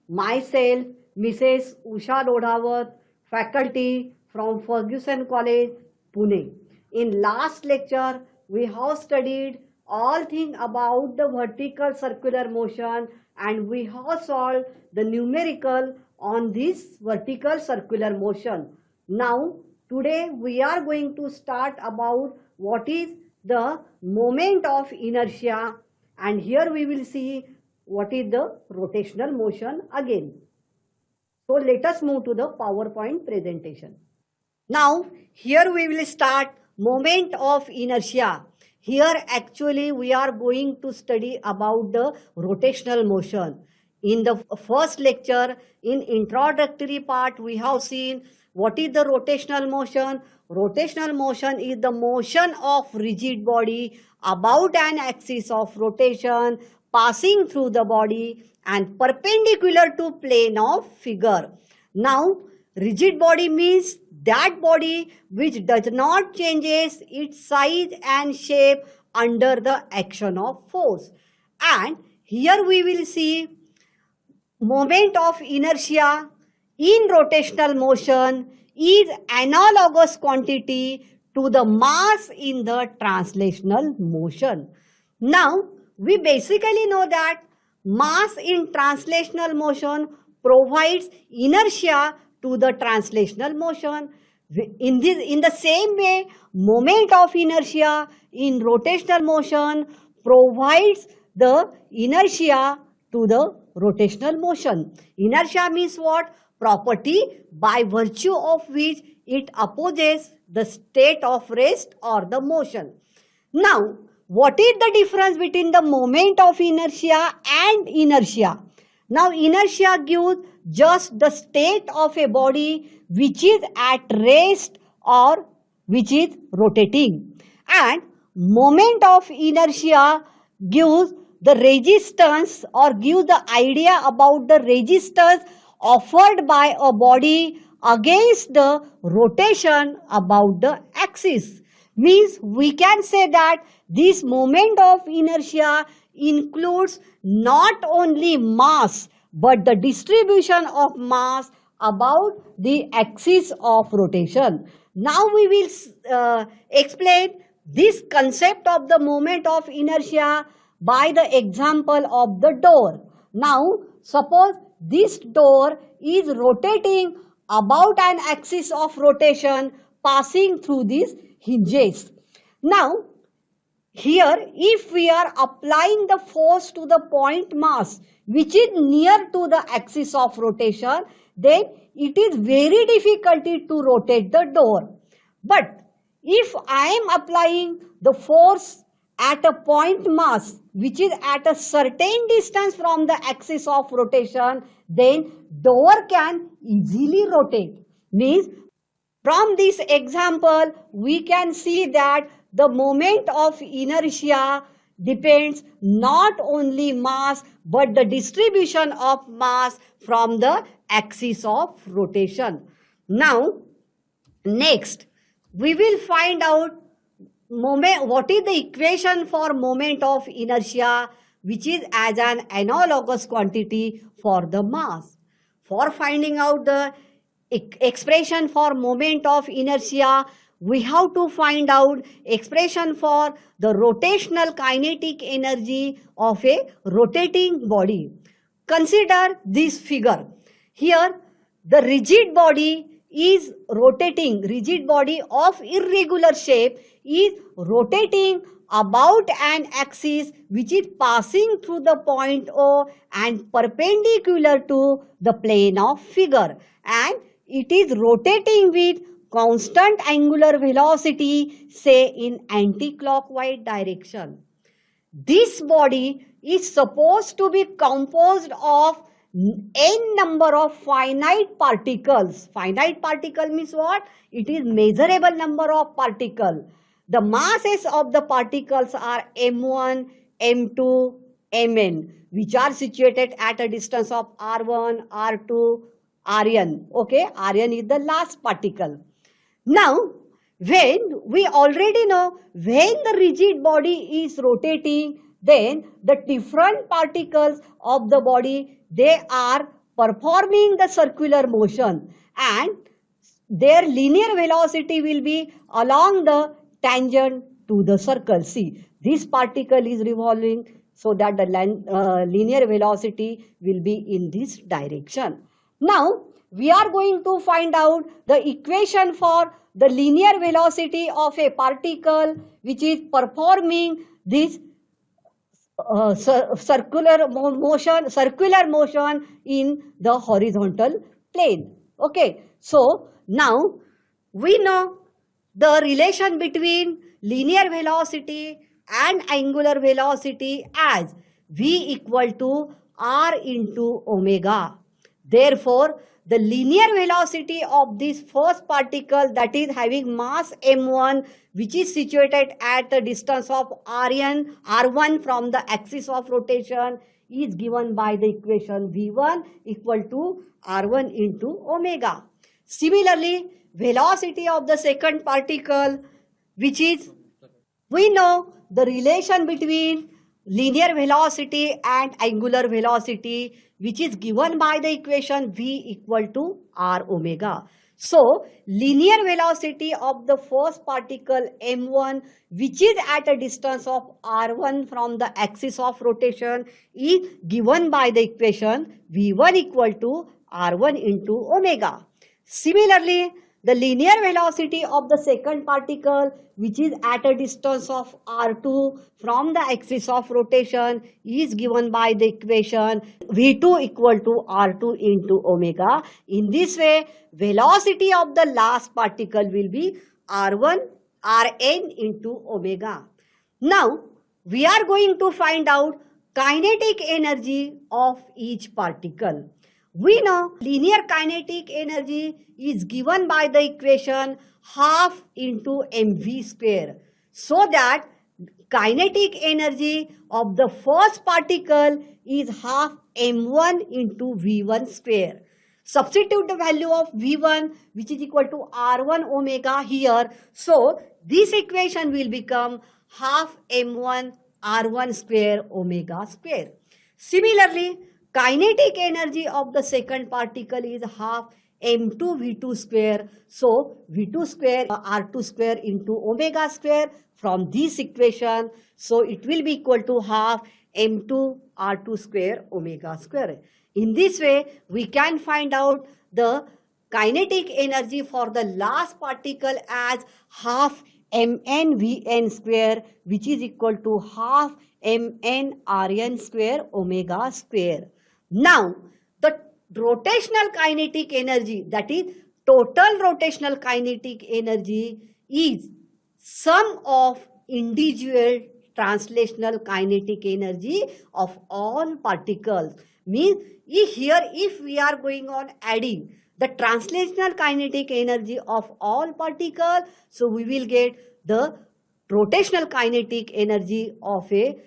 Myself, Mrs. Usha Lodhawat, faculty from Ferguson College, Pune. In last lecture, we have studied all things about the vertical circular motion and we have solved the numerical on this vertical circular motion. Now, today we are going to start about what is the moment of inertia, and here we will see what is the rotational motion again. So let us move to the PowerPoint presentation. Now here we will start moment of inertia. Here actually we are going to study about the rotational motion. In the first lecture, in introductory part, we have seen what is the rotational motion. Rotational motion is the motion of rigid body about an axis of rotation passing through the body and perpendicular to plane of figure. Now, rigid body means that body which does not changes its size and shape under the action of force. And here we will see moment of inertia in rotational motion is analogous quantity to the mass in the translational motion. Now, we basically know that mass in translational motion provides inertia to the translational motion. In the same way, moment of inertia in rotational motion provides the inertia to the rotational motion. Inertia means what? Property by virtue of which it opposes the state of rest or the motion. Now, what is the difference between the moment of inertia and inertia? Now, inertia gives just the state of a body which is at rest or which is rotating, and moment of inertia gives the resistance or gives the idea about the resistance offered by a body against the rotation about the axis. Means we can say that this moment of inertia includes not only mass but the distribution of mass about the axis of rotation. Now we will explain this concept of the moment of inertia by the example of the door. Now suppose this door is rotating about an axis of rotation passing through these hinges. Now here if we are applying the force to the point mass which is near to the axis of rotation, then it is very difficult to rotate the door. But if I am applying the force at a point mass which is at a certain distance from the axis of rotation, then door can easily rotate. Means from this example we can see that the moment of inertia depends not only mass but the distribution of mass from the axis of rotation. Now next we will find out what is the equation for moment of inertia, which is as an analogous quantity for the mass. For finding out the expression for moment of inertia, we have to find out expression for the rotational kinetic energy of a rotating body. Consider this figure. Here the rigid body is rotating, rigid body of irregular shape is rotating about an axis which is passing through the point O and perpendicular to the plane of figure, and it is rotating with constant angular velocity, say in anti-clockwise direction. This body is supposed to be composed of n number of finite particles. Finite particle means what? It is measurable number of particles. The masses of the particles are m1, m2, mn, which are situated at a distance of r1, r2, rn. Okay, rn is the last particle. Now, when we already know when the rigid body is rotating, then the different particles of the body, they are performing the circular motion, and their linear velocity will be along the tangent to the circle. See, this particle is revolving, so that the linear velocity will be in this direction. Now, we are going to find out the equation for the linear velocity of a particle which is performing this circular motion in the horizontal plane. Okay, so now we know the relation between linear velocity and angular velocity as v equal to r into omega. Therefore, the linear velocity of this first particle, that is having mass m1, which is situated at the distance of r1 from the axis of rotation, is given by the equation v1 equal to r1 into omega. Similarly, velocity of the second particle, which is, we know the relation between linear velocity and angular velocity, which is given by the equation v equal to r omega. So, linear velocity of the first particle m1, which is at a distance of r1 from the axis of rotation, is given by the equation v1 equal to r1 into omega. Similarly, the linear velocity of the second particle, which is at a distance of r2 from the axis of rotation, is given by the equation v2 equal to r2 into omega. In this way, velocity of the last particle will be rn into omega. Now, we are going to find out kinetic energy of each particle. We know linear kinetic energy is given by the equation half into mv square. So that kinetic energy of the first particle is half m1 into v1 square. Substitute the value of v1, which is equal to r1 omega here. So, this equation will become half m1 r1 square omega square. Similarly, kinetic energy of the second particle is half m2 v2 square. So, v2 square r2 square into omega square from this equation. So, it will be equal to half m2 r2 square omega square. In this way, we can find out the kinetic energy for the last particle as half mn vn square, which is equal to half mn rn square omega square. Now, the rotational kinetic energy, that is total rotational kinetic energy, is sum of individual translational kinetic energy of all particles. Means if we are going on adding the translational kinetic energy of all particles, so we will get the rotational kinetic energy of a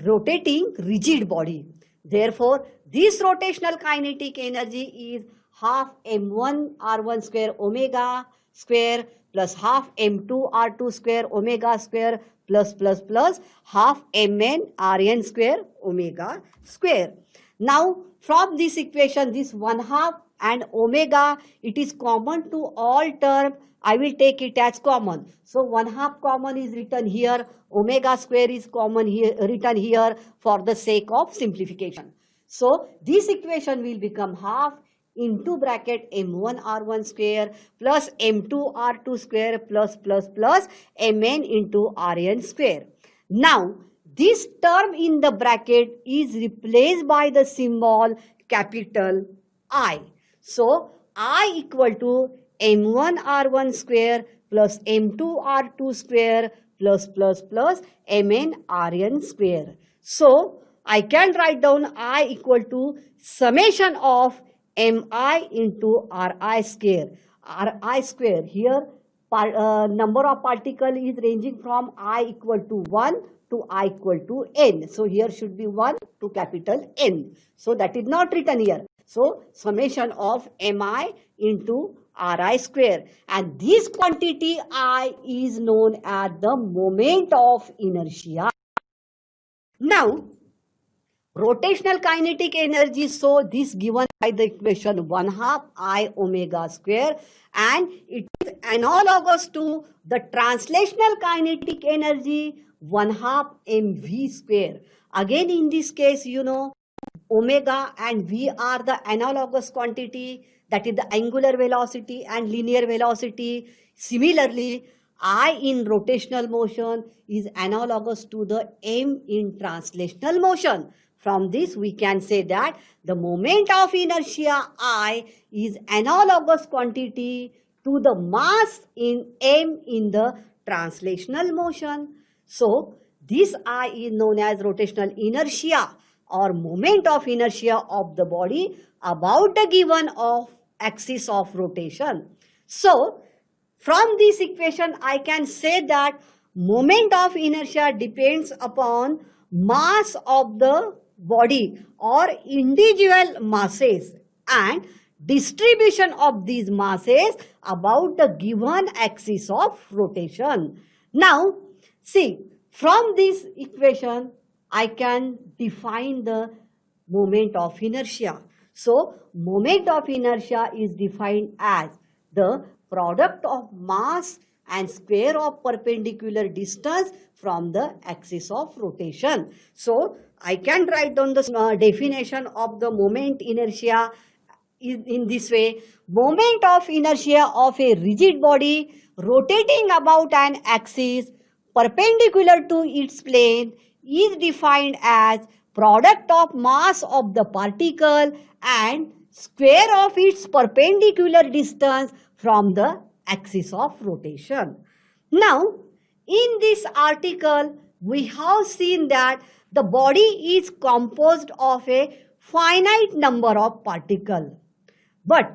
rotating rigid body. Therefore, this rotational kinetic energy is half m1 r1 square omega square plus half m2 r2 square omega square plus half mn rn square omega square. Now, from this equation, this 1/2 and omega, it is common to all terms. I will take it as common. So, 1/2 common is written here. Omega square is common here, written here for the sake of simplification. So, this equation will become half into bracket m1 r1 square plus m2 r2 square plus mn into rn square. Now, this term in the bracket is replaced by the symbol capital I. So, I equal to m1 r1 square plus m2 r2 square plus mn rn square. So, I can write down I equal to summation of mi into ri square. Ri square here, number of particle is ranging from I equal to 1 to I equal to n. So here should be 1 to capital N. So that is not written here. So summation of mi into ri square, and this quantity I is known as the moment of inertia. Now, rotational kinetic energy, so this given by the equation 1/2 I omega square, and it is analogous to the translational kinetic energy 1/2 mv square. Again, in this case, you know, omega and v are the analogous quantity, that is the angular velocity and linear velocity. Similarly, I in rotational motion is analogous to the m in translational motion. From this, we can say that the moment of inertia I is analogous quantity to the mass in m in the translational motion. So, this I is known as rotational inertia or moment of inertia of the body about the given of axis of rotation. So, from this equation, I can say that moment of inertia depends upon mass of the body or individual masses and distribution of these masses about the given axis of rotation. Now, see, from this equation, I can define the moment of inertia. So, moment of inertia is defined as the product of mass and square of perpendicular distance from the axis of rotation. So, I can write down the definition of the moment inertia in this way. Moment of inertia of a rigid body rotating about an axis perpendicular to its plane is defined as product of mass of the particle and square of its perpendicular distance from the axis of rotation. Now, in this article, we have seen that the body is composed of a finite number of particles. But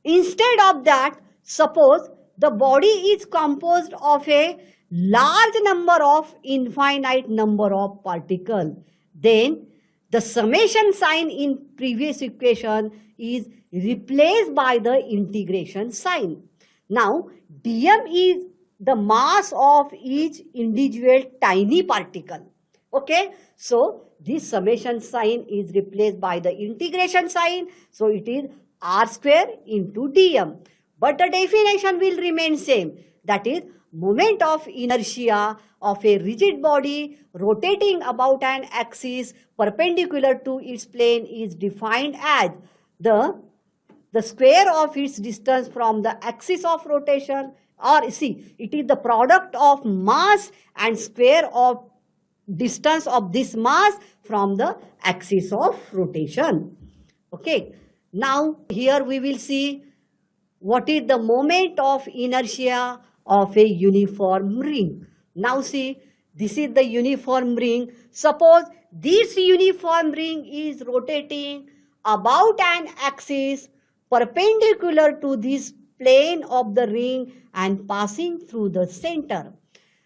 instead of that, suppose the body is composed of a large number of infinite number of particles. Then the summation sign in previous equation is replaced by the integration sign. Now, dm is the mass of each individual tiny particle. Okay, so this summation sign is replaced by the integration sign. So it is r square into dm. But the definition will remain same. That is, moment of inertia of a rigid body rotating about an axis perpendicular to its plane is defined as the square of its distance from the axis of rotation, or see, it is the product of mass and square of distance of this mass from the axis of rotation. Okay, now here we will see what is the moment of inertia of a uniform ring. Now see, this is the uniform ring. Suppose this uniform ring is rotating about an axis perpendicular to this plane of the ring and passing through the center.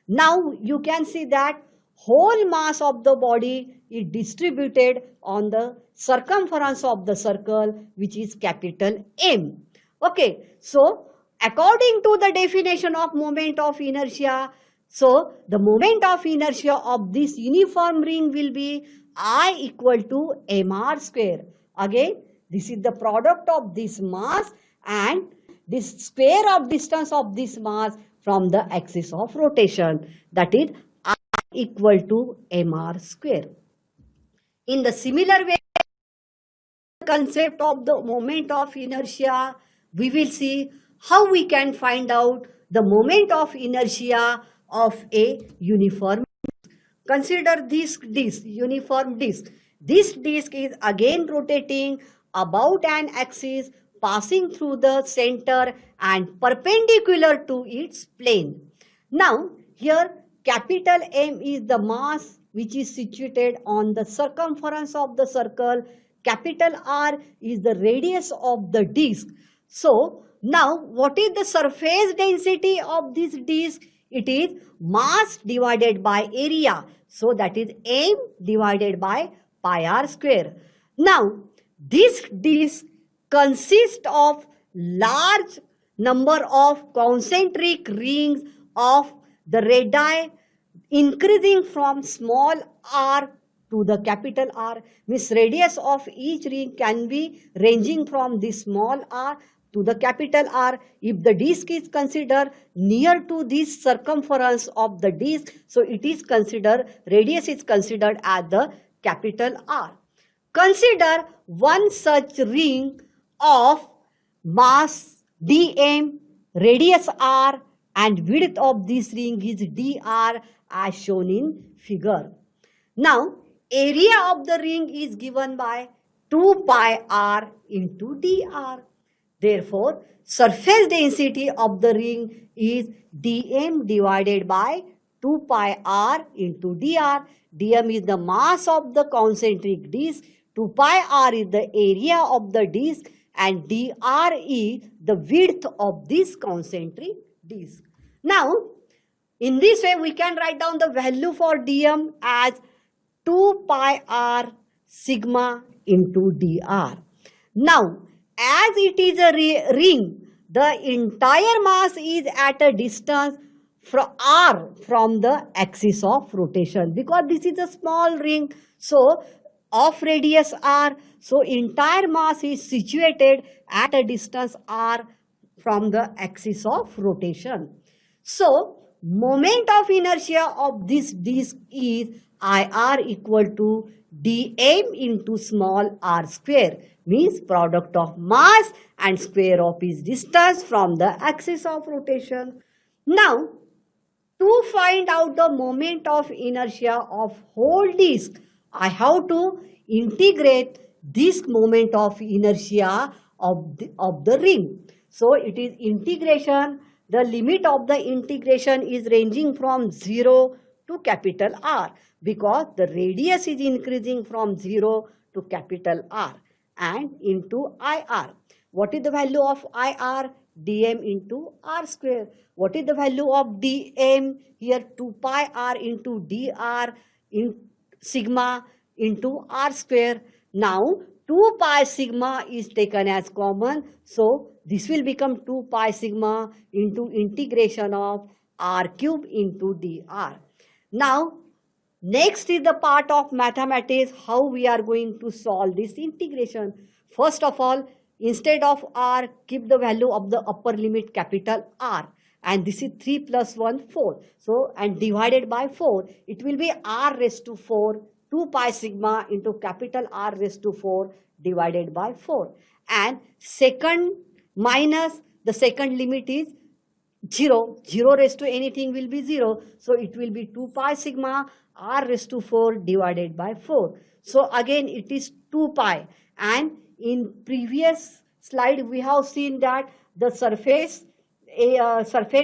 Now you can see that whole mass of the body is distributed on the circumference of the circle, which is capital M. Okay, so according to the definition of moment of inertia, so the moment of inertia of this uniform ring will be I equal to mr square. Again, this is the product of this mass and this square of distance of this mass from the axis of rotation, that is I equal to mr square. In the similar way, the concept of the moment of inertia, we will see how we can find out the moment of inertia of a uniform. Consider this disk, uniform disk. This disk is again rotating about an axis passing through the center and perpendicular to its plane. Now, here capital M is the mass which is situated on the circumference of the circle. Capital R is the radius of the disk. So now what is the surface density of this disk? It is mass divided by area. So that is m divided by pi r square. Now this disk consists of large number of concentric rings of the radii increasing from small r to the capital R. Means radius of each ring can be ranging from the small r to the capital R. If the disk is considered near to this circumference of the disk, so it is considered, radius is considered as the capital R. Consider one such ring of mass dm, radius r, and width of this ring is dr as shown in figure. Now, area of the ring is given by 2 pi r into dr. Therefore, surface density of the ring is dm divided by 2 pi r into dr. dm is the mass of the concentric disk, 2 pi r is the area of the disk, and dr is the width of this concentric disk. Now, in this way, we can write down the value for dm as 2 pi r sigma into dr. Now, as it is a ring, the entire mass is at a distance from r from the axis of rotation, because this is a small ring, so of radius r, so entire mass is situated at a distance r from the axis of rotation. So moment of inertia of this disk is IR equal to dm into small r square, means product of mass and square of its distance from the axis of rotation. Now, to find out the moment of inertia of whole disk, I have to integrate this moment of inertia of the ring. So it is integration. The limit of the integration is ranging from 0 to capital R, because the radius is increasing from 0 to capital R and into IR. What is the value of IR? dm into r square. What is the value of dm? Here 2 pi r into dr in sigma into r square. Now 2 pi sigma is taken as common, so this will become 2 pi sigma into integration of r cube into dr. Now next is the part of mathematics, how we are going to solve this integration. First of all, instead of r, keep the value of the upper limit capital R, and this is 3 plus 1, 4. So, and divided by 4, it will be r raised to 4, 2 pi sigma into capital R raised to 4 divided by 4. And second minus, the second limit is 0. 0 raised to anything will be 0. So, it will be 2 pi sigma r raised to 4 divided by 4. So, again it is 2 pi, and in previous slide we have seen that the surface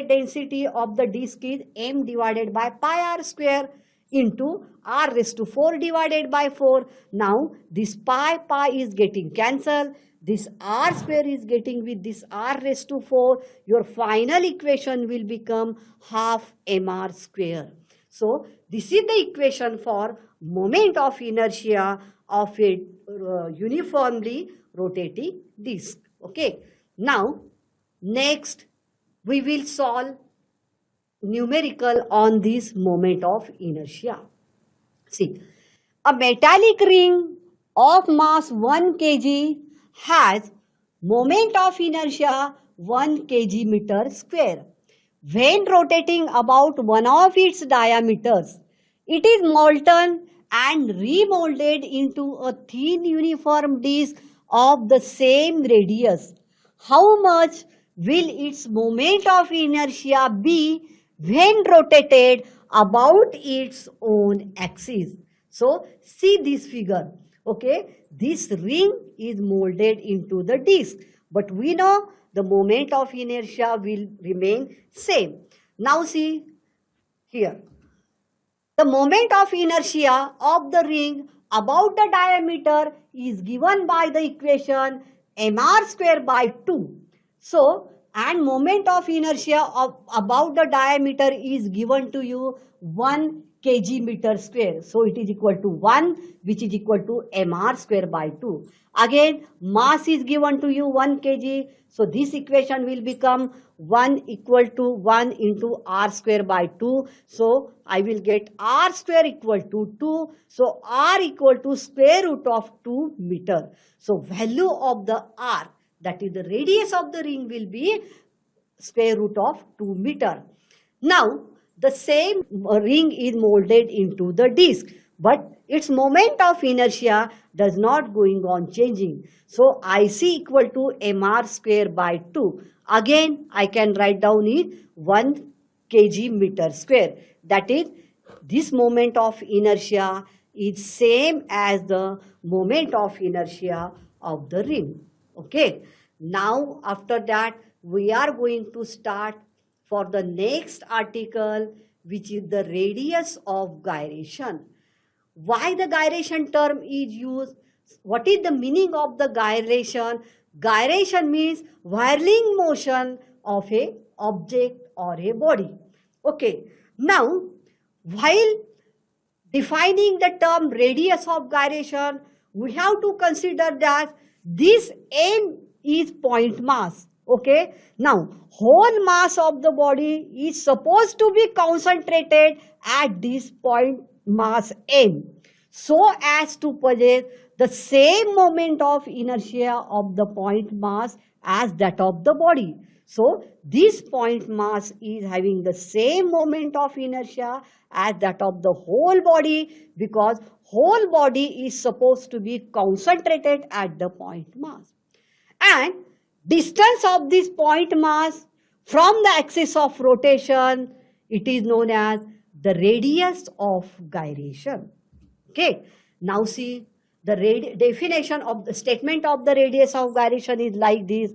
density of the disk is m divided by pi r square into r raised to 4 divided by 4. Now this pi is getting cancelled, this r square is getting with this r raised to 4. Your final equation will become half mr square. So this is the equation for moment of inertia of a uniformly rotating disk. Okay. Now next we will solve numerical on this moment of inertia. See, a metallic ring of mass 1 kg has moment of inertia 1 kg meter square. When rotating about one of its diameters, it is molten and remolded into a thin uniform disk of the same radius. How much will its moment of inertia be when rotated about its own axis? So, see this figure. Okay, this ring is molded into the disk, but we know the moment of inertia will remain same. Now see here. The moment of inertia of the ring about the diameter is given by the equation mr square by 2. So, and moment of inertia of about the diameter is given to you 1 kg meter square. So, it is equal to 1, which is equal to mr square by 2. Again, mass is given to you 1 kg. So, this equation will become 1 equal to 1 into r square by 2. So, I will get r square equal to 2. So, r equal to square root of 2 meter. So, value of the r, that is the radius of the ring, will be square root of 2 meter. Now, the same ring is molded into the disc, but its moment of inertia does not going on changing. So, IC equal to mr square by 2. Again, I can write down it 1 kg meter square. That is, this moment of inertia is same as the moment of inertia of the ring. Okay. Now, after that, we are going to start for the next article, which is the radius of gyration. Why the gyration term is used? What is the meaning of the gyration? Gyration means whirling motion of a object or a body. Okay. Now, while defining the term radius of gyration, we have to consider that this m is point mass. Okay. Now, whole mass of the body is supposed to be concentrated at this point mass m, so as to possess the same moment of inertia of the point mass as that of the body. So, this point mass is having the same moment of inertia as that of the whole body, because whole body is supposed to be concentrated at the point mass. And distance of this point mass from the axis of rotation, it is known as the radius of gyration. Okay. Now see, the definition of the statement of the radius of gyration is like this.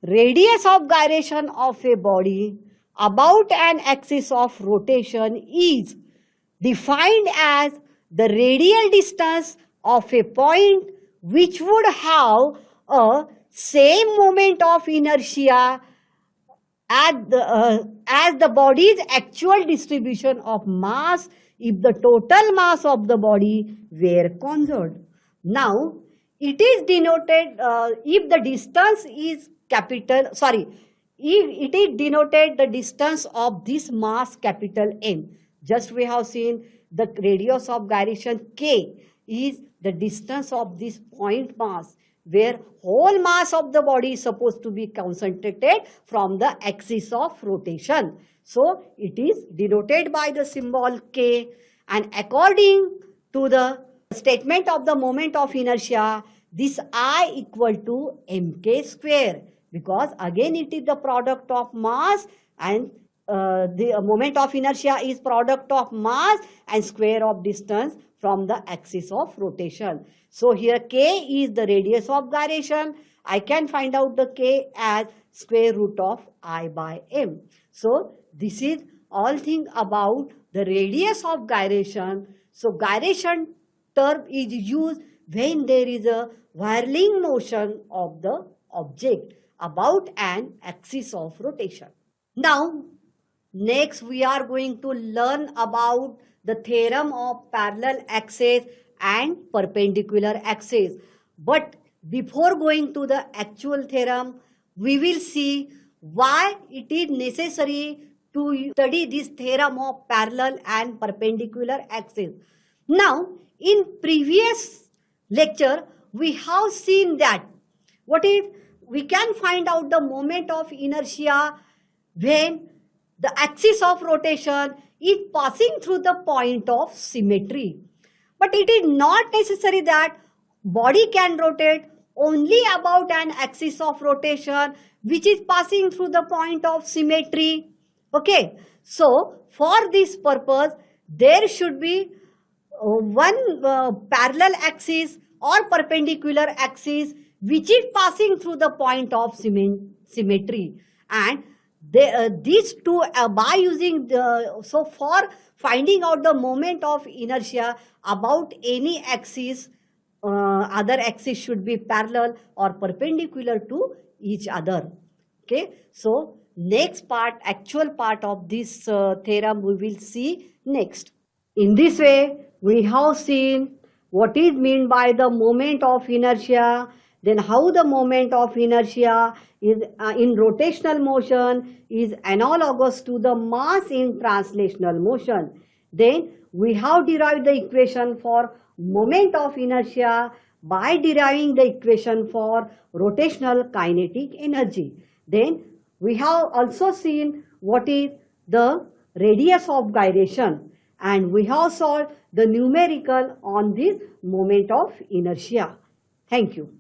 Radius of gyration of a body about an axis of rotation is defined as the radial distance of a point which would have a same moment of inertia as the body's actual distribution of mass if the total mass of the body were conserved. Now, it is denoted if the distance is if it is denoted the distance of this mass capital M. Just we have seen the radius of gyration K is the distance of this point mass, where whole mass of the body is supposed to be concentrated from the axis of rotation. So, it is denoted by the symbol K, and according to the statement of the moment of inertia, this I equal to mk square, because again it is the product of mass, and the moment of inertia is product of mass and square of distance from the axis of rotation. So here K is the radius of gyration. I can find out the K as square root of I by M. So this is all thing about the radius of gyration. So gyration term is used when there is a whirling motion of the object about an axis of rotation. Now, next we are going to learn about the theorem of parallel axis and perpendicular axis. But before going to the actual theorem, we will see why it is necessary to study this theorem of parallel and perpendicular axis. Now, in previous lecture, we have seen that what is we can find out the moment of inertia when the axis of rotation is passing through the point of symmetry. But it is not necessary that body can rotate only about an axis of rotation which is passing through the point of symmetry. Okay. So, for this purpose, there should be one parallel axis or perpendicular axis which is passing through the point of symmetry, and these two by using so for finding out the moment of inertia about any axis, other axis should be parallel or perpendicular to each other. Okay, so next part, actual part of this theorem we will see next. In this way, we have seen what is meant by the moment of inertia, then how the moment of inertia is in rotational motion is analogous to the mass in translational motion. Then we have derived the equation for moment of inertia by deriving the equation for rotational kinetic energy. Then we have also seen what is the radius of gyration, and we have solved the numerical on this moment of inertia. Thank you.